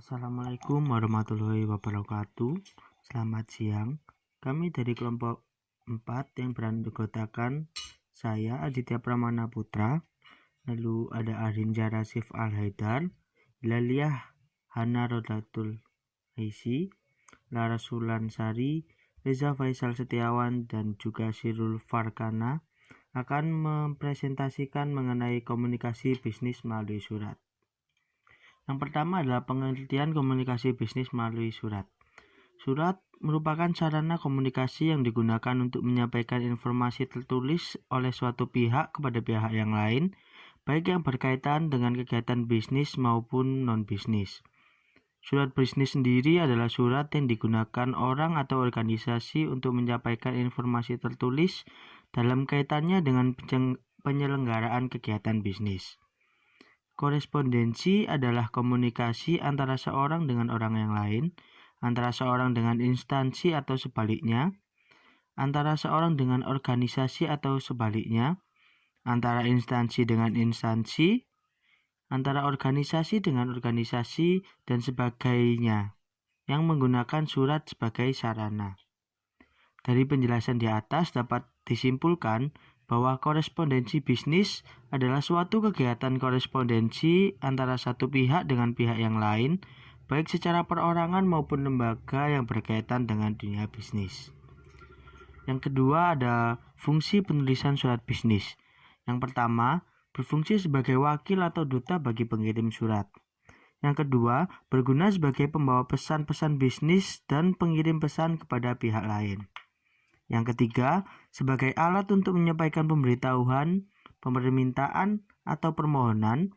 Assalamualaikum warahmatullahi wabarakatuh. Selamat siang. Kami dari kelompok 4 yang beranggotakan saya Aditya Pramana Putra, lalu ada Arinja Rasif Al-Haidar, Laliah Hana Rodatul Haisi, Lara Sulansari, Reza Faisal Setiawan, dan juga Sirul Farkana akan mempresentasikan mengenai komunikasi bisnis melalui surat. Yang pertama adalah pengertian komunikasi bisnis melalui surat. Surat merupakan sarana komunikasi yang digunakan untuk menyampaikan informasi tertulis oleh suatu pihak kepada pihak yang lain, baik yang berkaitan dengan kegiatan bisnis maupun non-bisnis. Surat bisnis sendiri adalah surat yang digunakan orang atau organisasi untuk menyampaikan informasi tertulis dalam kaitannya dengan penyelenggaraan kegiatan bisnis. Korespondensi adalah komunikasi antara seorang dengan orang yang lain, antara seorang dengan instansi atau sebaliknya, antara seorang dengan organisasi atau sebaliknya, antara instansi dengan instansi, antara organisasi dengan organisasi, dan sebagainya, yang menggunakan surat sebagai sarana. Dari penjelasan di atas dapat disimpulkan bahwa korespondensi bisnis adalah suatu kegiatan korespondensi antara satu pihak dengan pihak yang lain, baik secara perorangan maupun lembaga yang berkaitan dengan dunia bisnis. Yang kedua ada fungsi penulisan surat bisnis. Yang pertama, berfungsi sebagai wakil atau duta bagi pengirim surat. Yang kedua, berguna sebagai pembawa pesan-pesan bisnis dan pengirim pesan kepada pihak lain. Yang ketiga, sebagai alat untuk menyampaikan pemberitahuan, permintaan atau permohonan,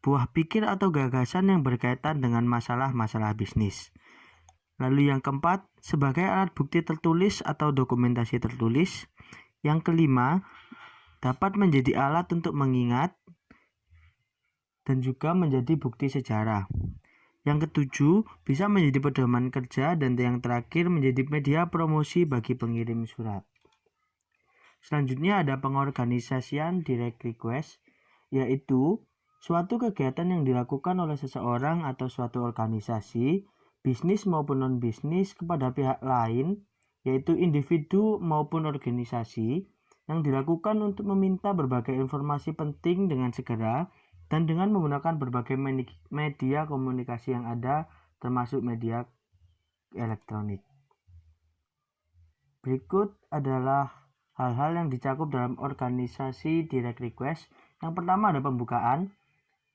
buah pikir atau gagasan yang berkaitan dengan masalah-masalah bisnis. Lalu yang keempat, sebagai alat bukti tertulis atau dokumentasi tertulis. Yang kelima, dapat menjadi alat untuk mengingat dan juga menjadi bukti sejarah. Yang ketujuh, bisa menjadi pedoman kerja, dan yang terakhir menjadi media promosi bagi pengirim surat. Selanjutnya ada pengorganisasian direct request, yaitu suatu kegiatan yang dilakukan oleh seseorang atau suatu organisasi, bisnis maupun non-bisnis kepada pihak lain, yaitu individu maupun organisasi, yang dilakukan untuk meminta berbagai informasi penting dengan segera, dan dengan menggunakan berbagai media komunikasi yang ada, termasuk media elektronik. Berikut adalah hal-hal yang dicakup dalam organisasi direct request. Yang pertama ada pembukaan,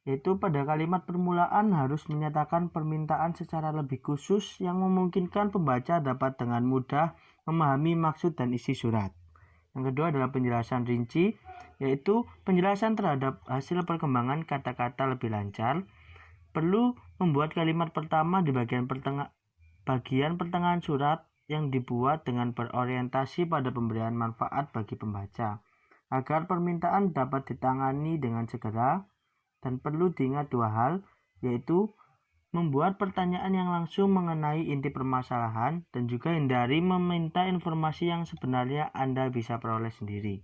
yaitu pada kalimat permulaan harus menyatakan permintaan secara lebih khusus yang memungkinkan pembaca dapat dengan mudah memahami maksud dan isi surat. Yang kedua adalah penjelasan rinci, yaitu penjelasan terhadap hasil perkembangan kata-kata lebih lancar. Perlu membuat kalimat pertama di bagian pertengahan surat yang dibuat dengan berorientasi pada pemberian manfaat bagi pembaca, agar permintaan dapat ditangani dengan segera. Dan perlu diingat dua hal, yaitu membuat pertanyaan yang langsung mengenai inti permasalahan, dan juga hindari meminta informasi yang sebenarnya Anda bisa peroleh sendiri.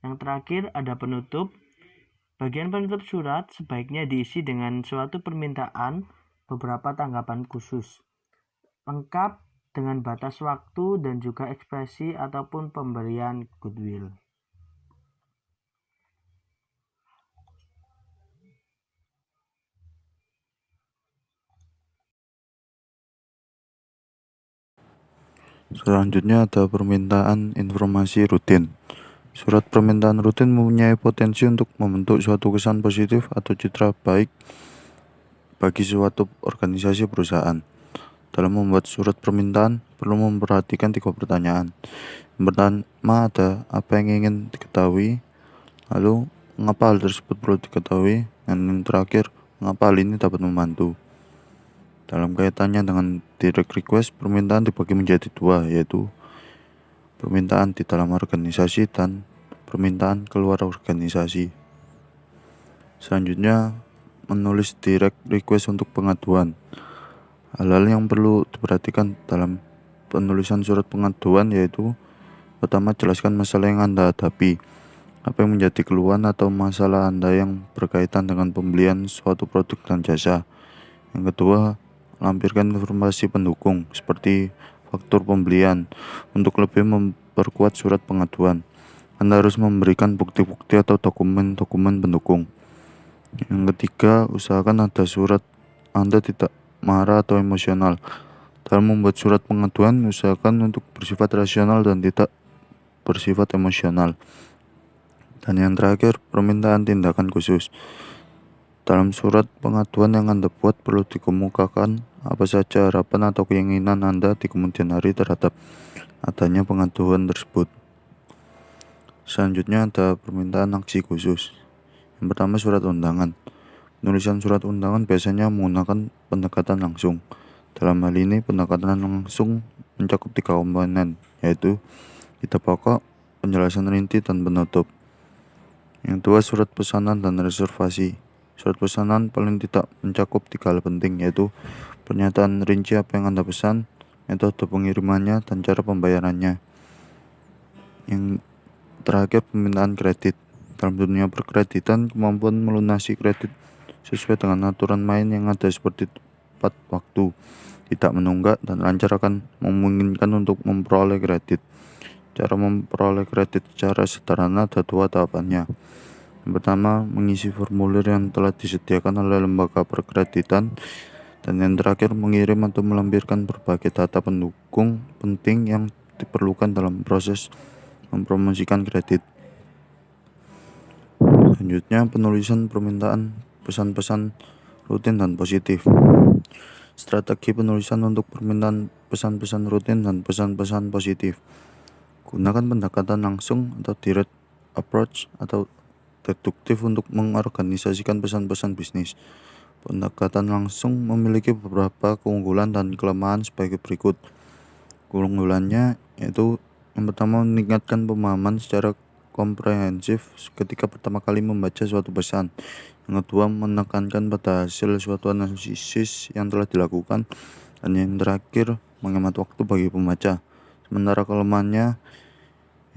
Yang terakhir ada penutup. Bagian penutup surat sebaiknya diisi dengan suatu permintaan, beberapa tanggapan khusus, lengkap dengan batas waktu dan juga ekspresi ataupun pemberian goodwill. Selanjutnya ada permintaan informasi rutin. Surat permintaan rutin mempunyai potensi untuk membentuk suatu kesan positif atau citra baik bagi suatu organisasi perusahaan. Dalam membuat surat permintaan, perlu memperhatikan 3 pertanyaan. Yang pertama ada apa yang ingin diketahui, lalu mengapa hal tersebut perlu diketahui, dan yang terakhir mengapa hal ini dapat membantu. Dalam kaitannya dengan direct request, permintaan dibagi menjadi 2, yaitu permintaan di dalam organisasi dan permintaan keluar organisasi. Selanjutnya, menulis direct request untuk pengaduan. Hal-hal yang perlu diperhatikan dalam penulisan surat pengaduan yaitu pertama, jelaskan masalah yang Anda hadapi, apa yang menjadi keluhan atau masalah Anda yang berkaitan dengan pembelian suatu produk dan jasa. Yang kedua, lampirkan informasi pendukung seperti faktur pembelian. Untuk lebih memperkuat surat pengaduan, Anda harus memberikan bukti-bukti atau dokumen-dokumen pendukung. Yang ketiga, usahakan ada surat Anda tidak marah atau emosional. Dalam membuat surat pengaduan, usahakan untuk bersifat rasional dan tidak bersifat emosional. Dan yang terakhir, permintaan tindakan khusus. Dalam surat pengaduan yang Anda buat perlu dikemukakan apa saja harapan atau keinginan Anda di kemudian hari terhadap adanya pengaduan tersebut. Selanjutnya ada permintaan aksi khusus. Yang pertama, surat undangan. Penulisan surat undangan biasanya menggunakan pendekatan langsung. Dalam hal ini, pendekatan langsung mencakup 3 komponen, yaitu ide pokok, penjelasan rinci, dan penutup. Yang kedua, surat pesanan dan reservasi. Surat pesanan paling tidak mencakup 3 hal penting, yaitu pernyataan rinci apa yang Anda pesan, metode pengirimannya, dan cara pembayarannya. Yang terakhir, permintaan kredit. Dalam dunia perkreditan, kemampuan melunasi kredit sesuai dengan aturan main yang ada seperti tepat waktu, tidak menunggak, dan lancar akan memungkinkan untuk memperoleh kredit. Cara memperoleh kredit secara sederhana ada 2 tahapannya. Yang pertama, mengisi formulir yang telah disediakan oleh lembaga perkreditan. Dan yang terakhir, mengirim atau melampirkan berbagai data pendukung penting yang diperlukan dalam proses mempromosikan kredit. Selanjutnya, penulisan permintaan pesan-pesan rutin dan positif. Strategi penulisan untuk permintaan pesan-pesan rutin dan pesan-pesan positif. Gunakan pendekatan langsung atau direct approach atau deduktif untuk mengorganisasikan pesan-pesan bisnis. Pendekatan langsung memiliki beberapa keunggulan dan kelemahan sebagai berikut. Keunggulannya yaitu yang pertama, meningkatkan pemahaman secara komprehensif ketika pertama kali membaca suatu pesan. Yang kedua, menekankan pada hasil suatu analisis yang telah dilakukan. Dan yang terakhir, menghemat waktu bagi pembaca. Sementara kelemahannya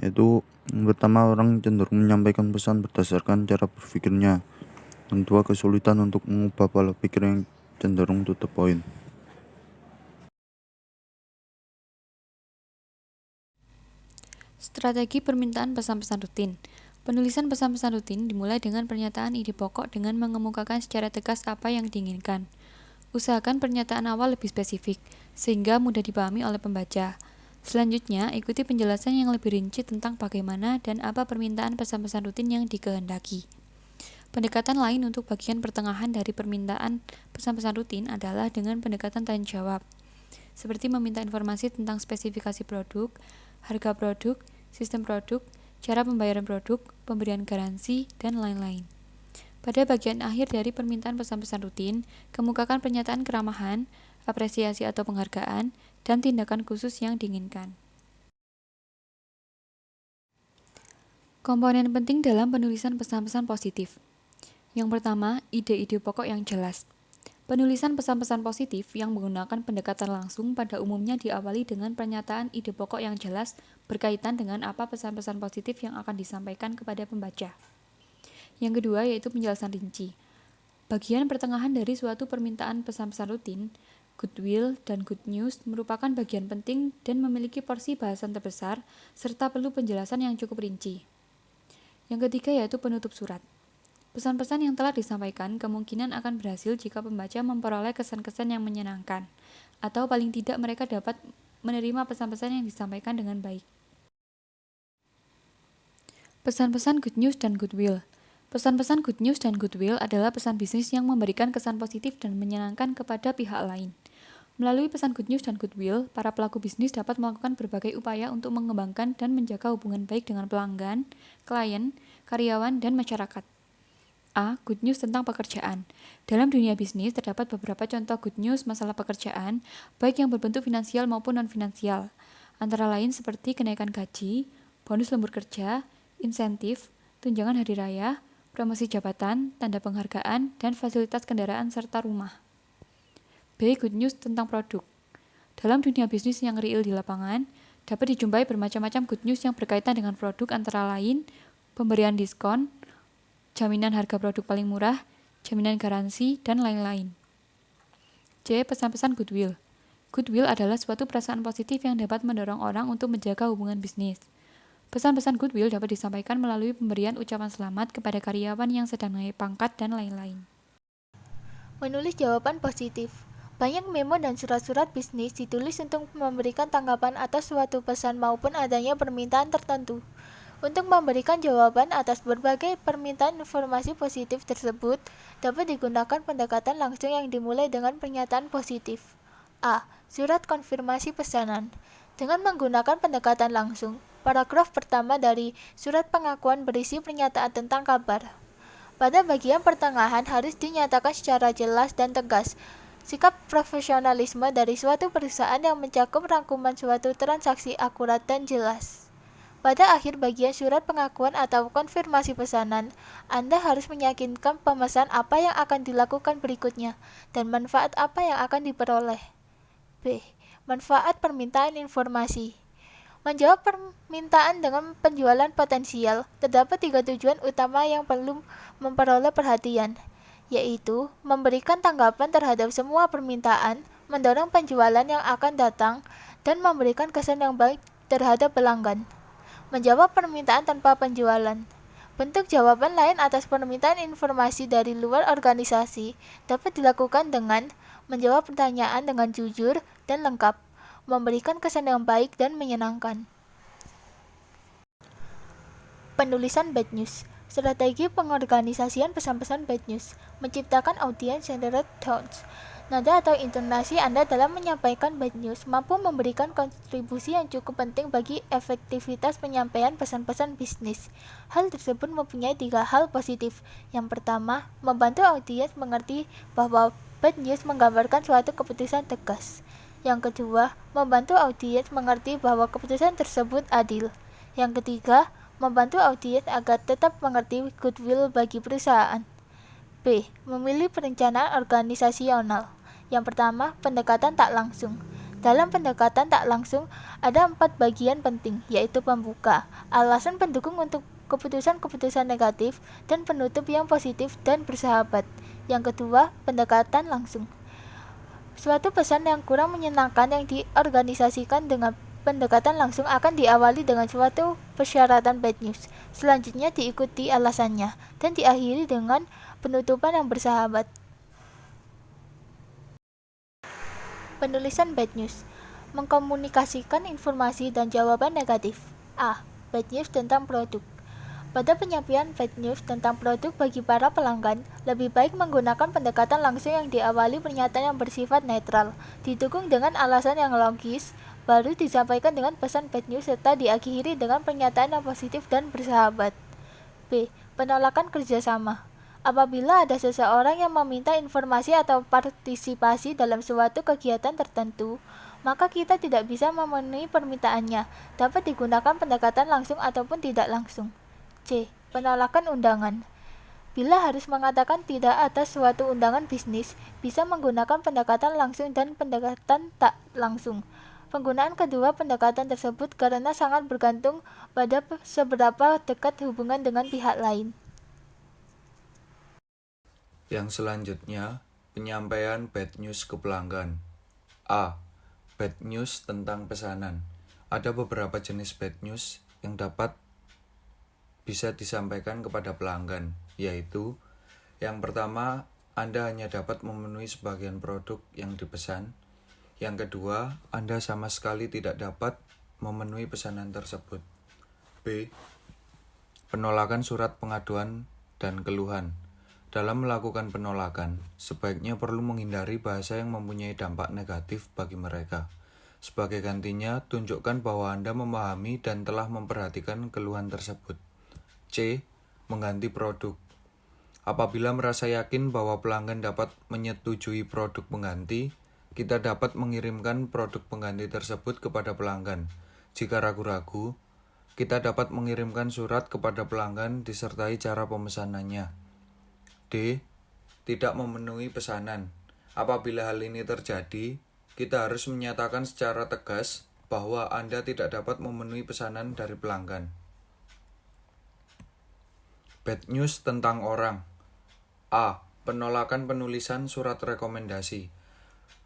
yaitu yang pertama, orang cenderung menyampaikan pesan berdasarkan cara berpikirnya. Yang kedua, kesulitan untuk mengubah pola pikir yang cenderung to the point. Strategi permintaan pesan-pesan rutin. Penulisan pesan-pesan rutin dimulai dengan pernyataan ide pokok dengan mengemukakan secara tegas apa yang diinginkan. Usahakan pernyataan awal lebih spesifik, sehingga mudah dipahami oleh pembaca. Selanjutnya, ikuti penjelasan yang lebih rinci tentang bagaimana dan apa permintaan pesan-pesan rutin yang dikehendaki. Pendekatan lain untuk bagian pertengahan dari permintaan pesan-pesan rutin adalah dengan pendekatan tanya jawab, seperti meminta informasi tentang spesifikasi produk, harga produk, sistem produk, cara pembayaran produk, pemberian garansi, dan lain-lain. Pada bagian akhir dari permintaan pesan-pesan rutin, kemukakan pernyataan keramahan, apresiasi atau penghargaan, dan tindakan khusus yang diinginkan. Komponen penting dalam penulisan pesan-pesan positif. Yang pertama, ide-ide pokok yang jelas. Penulisan pesan-pesan positif yang menggunakan pendekatan langsung pada umumnya diawali dengan pernyataan ide pokok yang jelas berkaitan dengan apa pesan-pesan positif yang akan disampaikan kepada pembaca. Yang kedua yaitu penjelasan rinci. Bagian pertengahan dari suatu permintaan pesan-pesan rutin, goodwill dan good news merupakan bagian penting dan memiliki porsi bahasan terbesar serta perlu penjelasan yang cukup rinci. Yang ketiga yaitu penutup surat. Pesan-pesan yang telah disampaikan kemungkinan akan berhasil jika pembaca memperoleh kesan-kesan yang menyenangkan, atau paling tidak mereka dapat menerima pesan-pesan yang disampaikan dengan baik. Pesan-pesan good news dan goodwill. Pesan-pesan good news dan goodwill adalah pesan bisnis yang memberikan kesan positif dan menyenangkan kepada pihak lain. Melalui pesan good news dan goodwill, para pelaku bisnis dapat melakukan berbagai upaya untuk mengembangkan dan menjaga hubungan baik dengan pelanggan, klien, karyawan, dan masyarakat. A. Good news tentang pekerjaan. Dalam dunia bisnis, terdapat beberapa contoh good news masalah pekerjaan, baik yang berbentuk finansial maupun non-finansial, antara lain seperti kenaikan gaji, bonus lembur kerja, insentif, tunjangan hari raya, promosi jabatan, tanda penghargaan, dan fasilitas kendaraan serta rumah. B. Good news tentang produk. Dalam dunia bisnis yang real di lapangan, dapat dijumpai bermacam-macam good news yang berkaitan dengan produk antara lain pemberian diskon, jaminan harga produk paling murah, jaminan garansi, dan lain-lain. C. Pesan-pesan goodwill. Goodwill adalah suatu perasaan positif yang dapat mendorong orang untuk menjaga hubungan bisnis. Pesan-pesan goodwill dapat disampaikan melalui pemberian ucapan selamat kepada karyawan yang sedang naik pangkat dan lain-lain. Menulis jawaban positif. Banyak memo dan surat-surat bisnis ditulis untuk memberikan tanggapan atas suatu pesan maupun adanya permintaan tertentu. Untuk memberikan jawaban atas berbagai permintaan informasi positif tersebut, dapat digunakan pendekatan langsung yang dimulai dengan pernyataan positif. A. Surat konfirmasi pesanan. Dengan menggunakan pendekatan langsung, paragraf pertama dari surat pengakuan berisi pernyataan tentang kabar. Pada bagian pertengahan harus dinyatakan secara jelas dan tegas sikap profesionalisme dari suatu perusahaan yang mencakup rangkuman suatu transaksi akurat dan jelas. Pada akhir bagian surat pengakuan atau konfirmasi pesanan, Anda harus meyakinkan pemesan apa yang akan dilakukan berikutnya dan manfaat apa yang akan diperoleh. B. Manfaat permintaan informasi. Menjawab permintaan dengan penjualan potensial, terdapat 3 tujuan utama yang perlu memperoleh perhatian, yaitu memberikan tanggapan terhadap semua permintaan, mendorong penjualan yang akan datang, dan memberikan kesan yang baik terhadap pelanggan. Menjawab permintaan tanpa penjualan. Bentuk jawaban lain atas permintaan informasi dari luar organisasi dapat dilakukan dengan menjawab pertanyaan dengan jujur dan lengkap, memberikan kesan yang baik dan menyenangkan. Penulisan bad news. Strategi pengorganisasian pesan-pesan bad news. Menciptakan audience-centered tones. Nada atau intonasi Anda dalam menyampaikan bad news mampu memberikan kontribusi yang cukup penting bagi efektivitas penyampaian pesan-pesan bisnis. Hal tersebut mempunyai 3 hal positif. Yang pertama, membantu audiens mengerti bahwa bad news menggambarkan suatu keputusan tegas. Yang kedua, membantu audiens mengerti bahwa keputusan tersebut adil. Yang ketiga, membantu audiens agar tetap mengerti goodwill bagi perusahaan. B. Memilih perencanaan organisasional. Yang pertama, pendekatan tak langsung. Dalam pendekatan tak langsung, ada 4 bagian penting, yaitu pembuka, alasan pendukung untuk keputusan-keputusan negatif, dan penutup yang positif dan bersahabat. Yang kedua, pendekatan langsung. Suatu pesan yang kurang menyenangkan yang diorganisasikan dengan pendekatan langsung akan diawali dengan suatu persyaratan bad news. Selanjutnya diikuti alasannya dan diakhiri dengan penutupan yang bersahabat. Penulisan bad news. Mengkomunikasikan informasi dan jawaban negatif. A. Bad news tentang produk. Pada penyampaian bad news tentang produk bagi para pelanggan, lebih baik menggunakan pendekatan langsung yang diawali pernyataan yang bersifat netral, didukung dengan alasan yang logis, baru disampaikan dengan pesan bad news serta diakhiri dengan pernyataan yang positif dan bersahabat. B. Penolakan kerjasama. Apabila ada seseorang yang meminta informasi atau partisipasi dalam suatu kegiatan tertentu, maka kita tidak bisa memenuhi permintaannya. Dapat digunakan pendekatan langsung ataupun tidak langsung. C. Penolakan undangan. Bila harus mengatakan tidak atas suatu undangan bisnis, bisa menggunakan pendekatan langsung dan pendekatan tak langsung. Penggunaan kedua pendekatan tersebut karena sangat bergantung pada seberapa dekat hubungan dengan pihak lain. Yang selanjutnya, penyampaian bad news ke pelanggan. A. Bad news tentang pesanan. Ada beberapa jenis bad news yang bisa disampaikan kepada pelanggan, yaitu yang pertama, Anda hanya dapat memenuhi sebagian produk yang dipesan. Yang kedua, Anda sama sekali tidak dapat memenuhi pesanan tersebut. B. Penolakan surat pengaduan dan keluhan. Dalam melakukan penolakan, sebaiknya perlu menghindari bahasa yang mempunyai dampak negatif bagi mereka. Sebagai gantinya, tunjukkan bahwa Anda memahami dan telah memperhatikan keluhan tersebut. C. Mengganti produk. Apabila merasa yakin bahwa pelanggan dapat menyetujui produk pengganti, kita dapat mengirimkan produk pengganti tersebut kepada pelanggan. Jika ragu-ragu, kita dapat mengirimkan surat kepada pelanggan disertai cara pemesanannya. D. Tidak memenuhi pesanan. Apabila hal ini terjadi, kita harus menyatakan secara tegas bahwa Anda tidak dapat memenuhi pesanan dari pelanggan. Bad news tentang orang. A. Penolakan penulisan surat rekomendasi.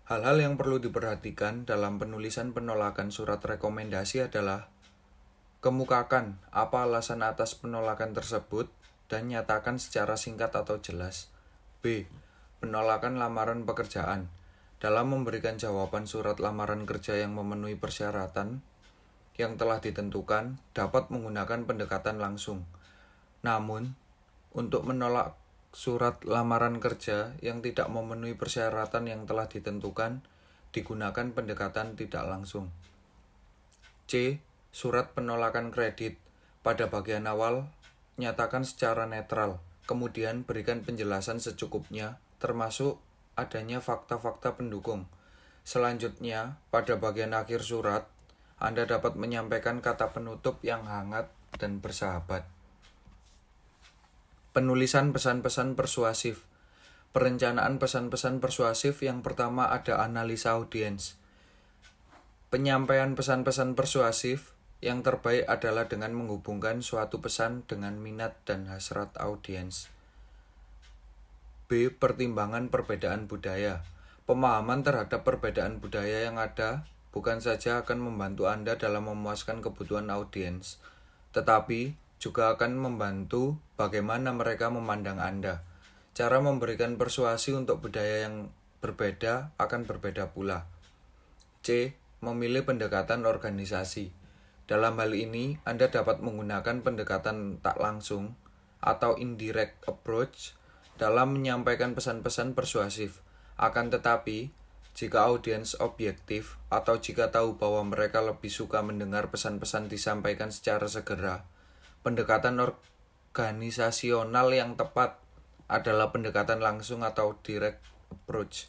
Hal-hal yang perlu diperhatikan dalam penulisan penolakan surat rekomendasi adalah kemukakan apa alasan atas penolakan tersebut dan nyatakan secara singkat atau jelas. B. Penolakan lamaran pekerjaan. Dalam memberikan jawaban surat lamaran kerja yang memenuhi persyaratan yang telah ditentukan, dapat menggunakan pendekatan langsung. Namun, untuk menolak surat lamaran kerja yang tidak memenuhi persyaratan yang telah ditentukan, digunakan pendekatan tidak langsung. C. Surat penolakan kredit. Pada bagian awal, nyatakan secara netral, kemudian berikan penjelasan secukupnya, termasuk adanya fakta-fakta pendukung. Selanjutnya, pada bagian akhir surat, Anda dapat menyampaikan kata penutup yang hangat dan bersahabat. Penulisan pesan-pesan persuasif. Perencanaan pesan-pesan persuasif yang pertama ada analisa audiens. Penyampaian pesan-pesan persuasif yang terbaik adalah dengan menghubungkan suatu pesan dengan minat dan hasrat audiens. B. Pertimbangan perbedaan budaya. Pemahaman terhadap perbedaan budaya yang ada bukan saja akan membantu Anda dalam memuaskan kebutuhan audiens, tetapi juga akan membantu bagaimana mereka memandang Anda. Cara memberikan persuasi untuk budaya yang berbeda akan berbeda pula. C. Memilih pendekatan organisasi. Dalam hal ini, Anda dapat menggunakan pendekatan tak langsung atau indirect approach dalam menyampaikan pesan-pesan persuasif. Akan tetapi, jika audiens objektif atau jika tahu bahwa mereka lebih suka mendengar pesan-pesan disampaikan secara segera, pendekatan organisasional yang tepat adalah pendekatan langsung atau direct approach.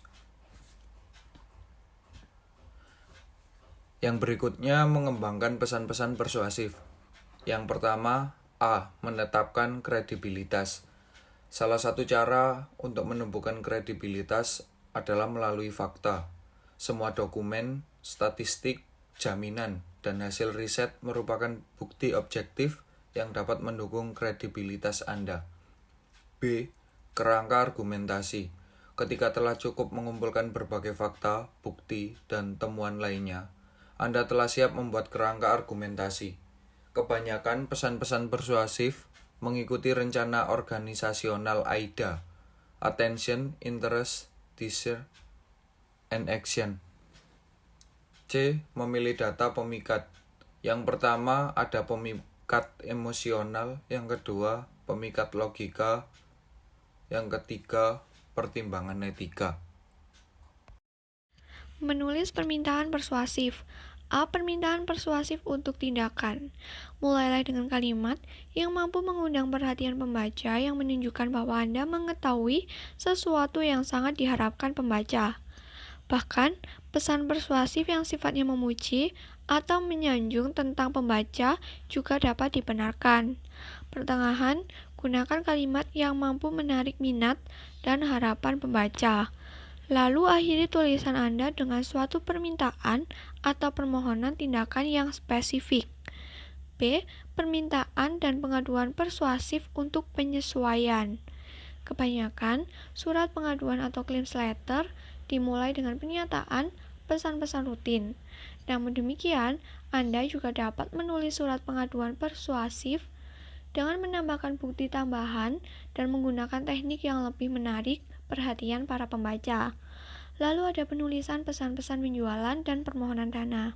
Yang berikutnya mengembangkan pesan-pesan persuasif. Yang pertama, A. Menetapkan kredibilitas. Salah satu cara untuk menumbuhkan kredibilitas adalah melalui fakta. Semua dokumen, statistik, jaminan, dan hasil riset merupakan bukti objektif yang dapat mendukung kredibilitas Anda. B. Kerangka argumentasi. Ketika telah cukup mengumpulkan berbagai fakta, bukti, dan temuan lainnya, Anda telah siap membuat kerangka argumentasi. Kebanyakan pesan-pesan persuasif mengikuti rencana organisasional AIDA, Attention, Interest, Desire, and Action. C. Memilih data pemikat. Yang pertama ada pemikat emosional, yang kedua pemikat logika, yang ketiga pertimbangan etika. Menulis permintaan persuasif. A. Permintaan persuasif untuk tindakan. Mulailah dengan kalimat yang mampu mengundang perhatian pembaca yang menunjukkan bahwa Anda mengetahui sesuatu yang sangat diharapkan pembaca. Bahkan, pesan persuasif yang sifatnya memuji atau menyanjung tentang pembaca juga dapat dibenarkan. Pertengahan, gunakan kalimat yang mampu menarik minat dan harapan pembaca. Lalu akhiri tulisan Anda dengan suatu permintaan atau permohonan tindakan yang spesifik. B. Permintaan dan pengaduan persuasif untuk penyesuaian. Kebanyakan surat pengaduan atau claims letter dimulai dengan pernyataan pesan-pesan rutin. Namun demikian, Anda juga dapat menulis surat pengaduan persuasif dengan menambahkan bukti tambahan dan menggunakan teknik yang lebih menarik perhatian para pembaca. Lalu ada penulisan pesan-pesan penjualan dan permohonan dana.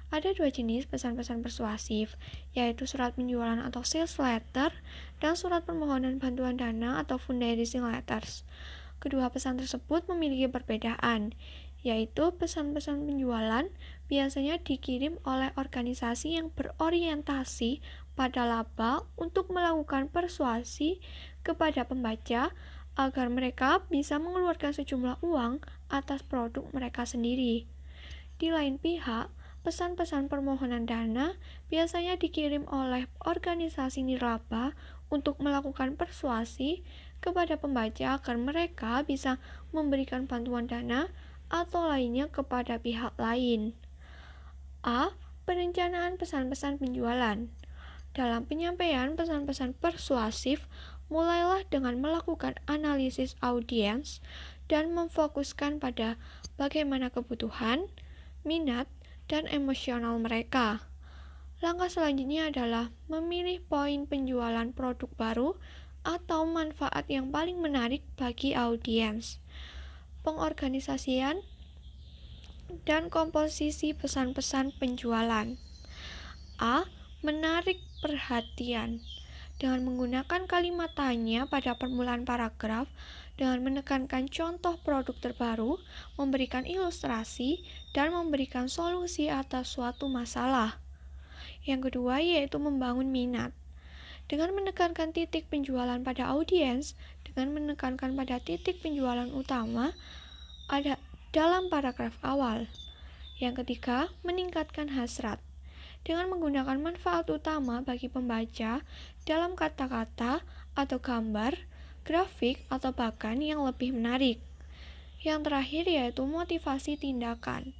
Ada dua jenis pesan-pesan persuasif, yaitu surat penjualan atau sales letter dan surat permohonan bantuan dana atau fundraising letters. Kedua pesan tersebut memiliki perbedaan, yaitu pesan-pesan penjualan biasanya dikirim oleh organisasi yang berorientasi pada laba untuk melakukan persuasi kepada pembaca agar mereka bisa mengeluarkan sejumlah uang atas produk mereka sendiri. Di lain pihak, pesan-pesan permohonan dana biasanya dikirim oleh organisasi nirlaba untuk melakukan persuasi kepada pembaca agar mereka bisa memberikan bantuan dana atau lainnya kepada pihak lain. A. Perencanaan pesan-pesan penjualan. Dalam penyampaian pesan-pesan persuasif, mulailah dengan melakukan analisis audiens dan memfokuskan pada bagaimana kebutuhan, minat, dan emosional mereka. Langkah selanjutnya adalah memilih poin penjualan produk baru atau manfaat yang paling menarik bagi audiens. Pengorganisasian dan komposisi pesan-pesan penjualan. A. Menarik perhatian. Dengan menggunakan kalimat tanya pada permulaan paragraf, dengan menekankan contoh produk terbaru, memberikan ilustrasi, dan memberikan solusi atas suatu masalah. Yang kedua yaitu membangun minat. Dengan menekankan titik penjualan pada audiens, dengan menekankan pada titik penjualan utama ada dalam paragraf awal. Yang ketiga, meningkatkan hasrat. Dengan menggunakan manfaat utama bagi pembaca dalam kata-kata atau gambar, grafik, atau bahkan yang lebih menarik. Yang terakhir yaitu motivasi tindakan.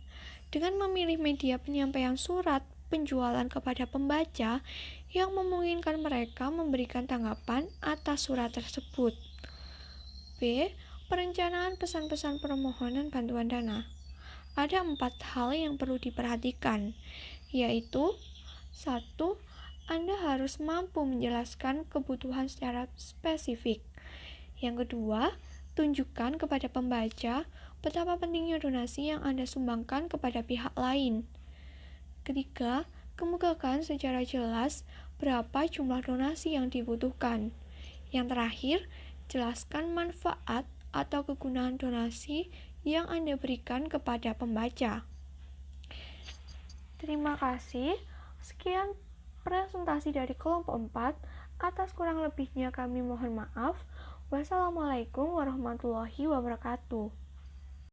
Dengan memilih media penyampaian surat penjualan kepada pembaca yang memungkinkan mereka memberikan tanggapan atas surat tersebut. B. Perencanaan pesan-pesan permohonan bantuan dana. Ada 4 hal yang perlu diperhatikan, yaitu 1. Anda harus mampu menjelaskan kebutuhan secara spesifik. Yang kedua, tunjukkan kepada pembaca betapa pentingnya donasi yang Anda sumbangkan kepada pihak lain. Ketiga, kemukakan secara jelas berapa jumlah donasi yang dibutuhkan. Yang terakhir, jelaskan manfaat atau kegunaan donasi yang Anda berikan kepada pembaca. Terima kasih. Sekian presentasi dari kelompok 4. Atas kurang lebihnya kami mohon maaf. Wassalamualaikum warahmatullahi wabarakatuh.